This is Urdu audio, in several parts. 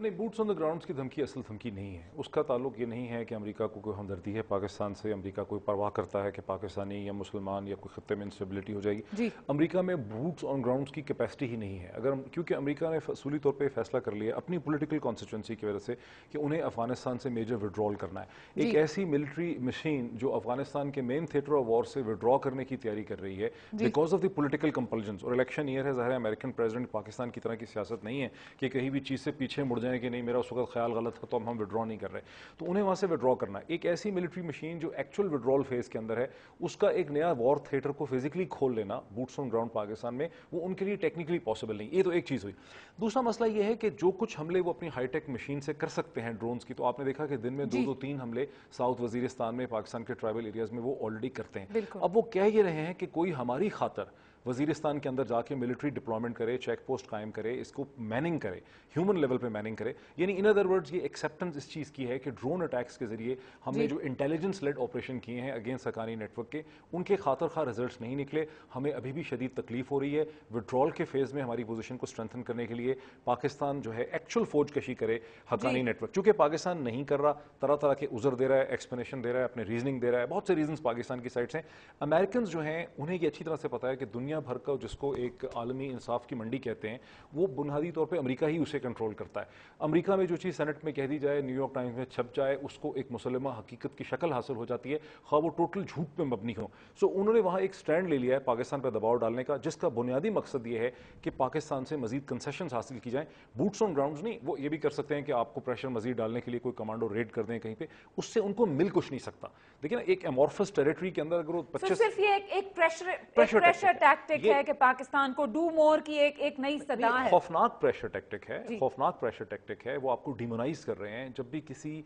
نہیں، بوٹس آن دا گراؤنڈس کی دھمکی اصل دھمکی نہیں ہے. اس کا تعلق یہ نہیں ہے کہ امریکہ کو کوئی ہمدردی ہے پاکستان سے، امریکہ کوئی پرواہ کرتا ہے کہ پاکستانی یا مسلمان یا کوئی خطے میں انسٹیبلٹی ہو جائے گی. امریکہ میں بوٹس آن گراؤنڈس کی کیپیسٹی ہی نہیں ہے. کیونکہ امریکہ نے اصولی طور پہ فیصلہ کر لیا اپنی پولیٹیکل کانسٹیچوئنسی کی وجہ سے کہ انہیں افغانستان سے میجر وڈرول کرنا ہے. ایک ایسی ملٹری مشین جو افغانستان کے مین تھیٹر آف وار سے وڈرا کرنے کی تیاری کر رہی ہے بیکاز آف دی پولیٹیکل کمپلجنس. اور الیکشن ایئر ہے، ظاہر ہے امریکن پریزیڈنٹ پاکستان کی طرح کی سیاست نہیں ہے کہ کہیں بھی چیز سے پیچھے مڑ جائیں کہ نہیں میرا اس وقت خیال غلط تھا تو ہم وڈرا نہیں کر رہے. تو انہیں وہاں سے وڈرا کرنا ہے. ایک ایسی ملٹری مشین جو ایکچوئل وڈرول فیز کے اندر ہے، اس کا ایک نیا وار تھیٹر کو فزیکلی کھول لینا بوٹس آن گراؤنڈ پاکستان میں، وہ ان کے لیے ٹیکنیکلی پاسبل نہیں. یہ تو ایک چیز ہوئی. دوسرا مسئلہ یہ ہے کہ جو کچھ حملے وہ اپنی ہائی ٹیک مشین سے کر سکتے ہیں ڈرونز کی، تو آپ نے دیکھا کہ دن میں 2-3 حملے ساؤتھ وزیرستان میں پاکستان کے ٹرائبل ایریاز میں وہ آلریڈی کرتے ہیں. اب وہ کہہ یہ رہے ہیں کہ کوئی ہماری خاطر وزیرستان کے اندر جا کے ملٹری ڈپلائمنٹ کرے، چیک پوسٹ قائم کرے، اس کو میننگ کرے، ہیومن لیول پہ میننگ کرے. یعنی ان ادر ورڈز یہ ایکسیپٹنس اس چیز کی ہے کہ ڈرون اٹیکس کے ذریعے ہم نے جو انٹیلیجنس لیڈ آپریشن کیے ہیں اگینسٹ حقانی نیٹ ورک کے، ان کے خاطر خواہ ریزلٹس نہیں نکلے. ہمیں ابھی بھی شدید تکلیف ہو رہی ہے. وڈرول کے فیز میں ہماری پوزیشن کو اسٹرینتھن کرنے کے لیے پاکستان جو ہے ایکچوئل فوج کشی کرے حقانی نیٹ ورک. چونکہ پاکستان نہیں کر رہا، طرح طرح کے عذر دے رہا ہے، ایکسپلینیشن دے رہا ہے، اپنے ریزننگ دے رہا ہے. بہت سے ریزنس پاکستان کی سائڈ سے. امریکنز جو ہیں انہیں یہ اچھی طرح سے پتا ہے کہ دنیا بھر کا جس کو ایک عالمی انصاف کی منڈی کہتے ہیں، وہ بنیادی طور پہ امریکہ ہی اسے کنٹرول کرتا ہے. امریکہ میں جو چیز سینٹ میں کہہ دی جائے، نیو یارک ٹائمز میں چھپ جائے، اس کو ایک مسلمہ حقیقت کی شکل حاصل ہو جاتی ہے، خواہ وہ ٹوٹل جھوٹ پہ مبنی ہو. سو انہوں نے وہاں ایک سٹینڈ لے لیا ہے پاکستان پہ دباؤ ڈالنے کا، جس کا بنیادی مقصد یہ ہے کہ پاکستان سے مزید کنسیشنز حاصل کی جائیں. بوٹس آن گراؤنڈز نہیں، وہ یہ بھی کر سکتے ہیں کہ آپ کو پریشر مزید ڈالنے کے لیے کوئی کمانڈو ریڈ کر دیں کہیں پہ، اس سے ان کو مل کچھ نہیں سکتا. دیکھیں نا، ایک ایمورفس ٹیریٹری کے اندر اگر وہ 25 صرف یہ ایک پریشر ٹیکٹک ہے کہ پاکستان کو ڈو مور کی ایک نئی صدا ہے. خوفناک پریشر ٹیکٹک ہے، خوفناک پریشر ٹیکٹک ہے. وہ آپ کو ڈیمونائز کر رہے ہیں. جب بھی کسی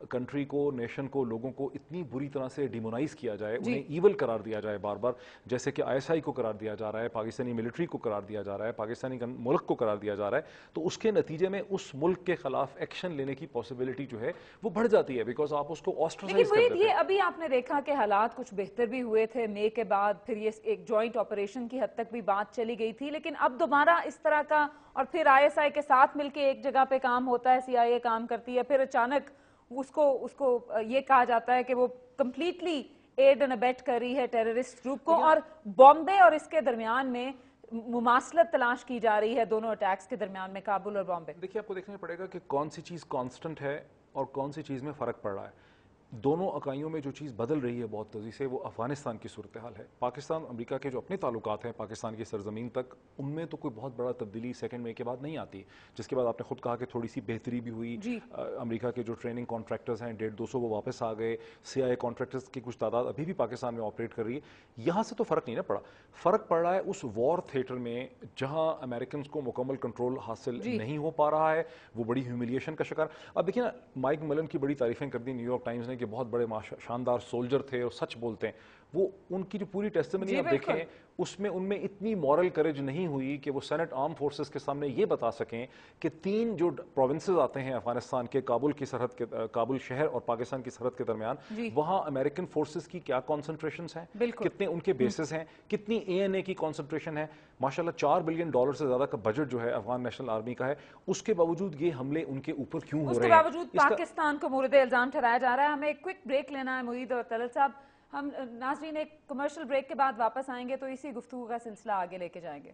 کنٹری کو، نیشن کو، لوگوں کو اتنی بری طرح سے ڈیمونائز کیا جائے، انہیں ایول قرار دیا جائے بار بار، جیسے کہ ISI کو قرار دیا جا رہا ہے، پاکستانی ملٹری کو قرار دیا جا رہا ہے، پاکستانی ملک کو قرار دیا جا رہا ہے، تو اس کے نتیجے میں اس ملک کے خلاف ایکشن لینے کی پاسبلٹی جو ہے وہ بڑھ جاتی ہے، بیکاز آپ اس کو آسٹرسائز کر دیتے ہیں. لیکن یہ ابھی آپ نے دیکھا کہ حالات کچھ بہتر بھی ہوئے تھے مئی کے بعد، پھر یہ ایک جوائنٹ آپریشن کی حد تک بھی بات چلی گئی تھی، لیکن اب دوبارہ اس طرح کا، اور پھر ISI کے ساتھ مل کے ایک جگہ پہ کام ہوتا ہے، CIA کام کرتی ہے، پھر اچانک اس کو یہ کہا جاتا ہے کہ وہ کمپلیٹلی ایڈ اینڈ ابیٹ کر رہی ہے ٹیررسٹ گروپ کو، اور بامبے اور اس کے درمیان میں مماثلت تلاش کی جا رہی ہے دونوں اٹیکس کے درمیان میں، کابل اور بامبے. دیکھیے، آپ کو دیکھنا پڑے گا کہ کون سی چیز کانسٹنٹ ہے اور کون سی چیز میں فرق پڑ رہا ہے. دونوں اکائیوں میں جو چیز بدل رہی ہے بہت تیزی سے، وہ افغانستان کی صورتحال ہے. پاکستان امریکہ کے جو اپنے تعلقات ہیں پاکستان کی سرزمین تک، ان میں تو کوئی بہت بڑا تبدیلی سیکنڈ مئی کے بعد نہیں آتی، جس کے بعد آپ نے خود کہا کہ تھوڑی سی بہتری بھی ہوئی. امریکہ کے جو ٹریننگ کانٹریکٹرز ہیں 150-200 وہ واپس آ گئے. CIA کانٹریکٹرز کی کچھ تعداد ابھی بھی پاکستان میں آپریٹ کر رہی ہے. یہاں سے تو فرق نہیں نہ پڑا. فرق پڑ رہا ہے اس وار تھیٹر میں جہاں امریکنز کو مکمل کنٹرول حاصل نہیں ہو پا رہا ہے، وہ بڑی ہیوملیشن کا شکار. اب دیکھیں نا، مائک ملن کی بڑی تعریفیں کر دی نیو یارک ٹائمز نے کہ بہت بڑے شاندار سولجر تھے اور سچ بولتے ہیں. وہ ان کی جو پوری ٹیسٹیمنی آپ دیکھیں، اس میں ان میں اتنی مورل کریج نہیں ہوئی کہ وہ سینٹ آرم فورسز کے سامنے یہ بتا سکیں کہ 3 جو پروونسز آتے ہیں افغانستان کے، کابل کی سرحد کے، کابل شہر اور پاکستان کی سرحد کے درمیان، وہاں امریکن فورسز کی کیا کانسنٹریشنز ہیں، کتنے ان کے بیسز ہیں، کتنی ANA کی کانسنٹریشن ہے. ماشاءاللہ $4 بلین سے زیادہ کا بجٹ جو ہے افغان نیشنل آرمی کا ہے. اس کے باوجود یہ حملے ان کے اوپر کیوں ہو رہے ہیں؟ اس کے باوجود پاکستان کو مورد الزام ٹھہرایا جا رہا ہے. ہمیں ایک کوئک بریک لینا ہے معید اور طلعت صاحب. ہم ناظرین ایک کمرشل بریک کے بعد واپس آئیں گے تو اسی گفتگو کا سلسلہ آگے لے کے جائیں گے.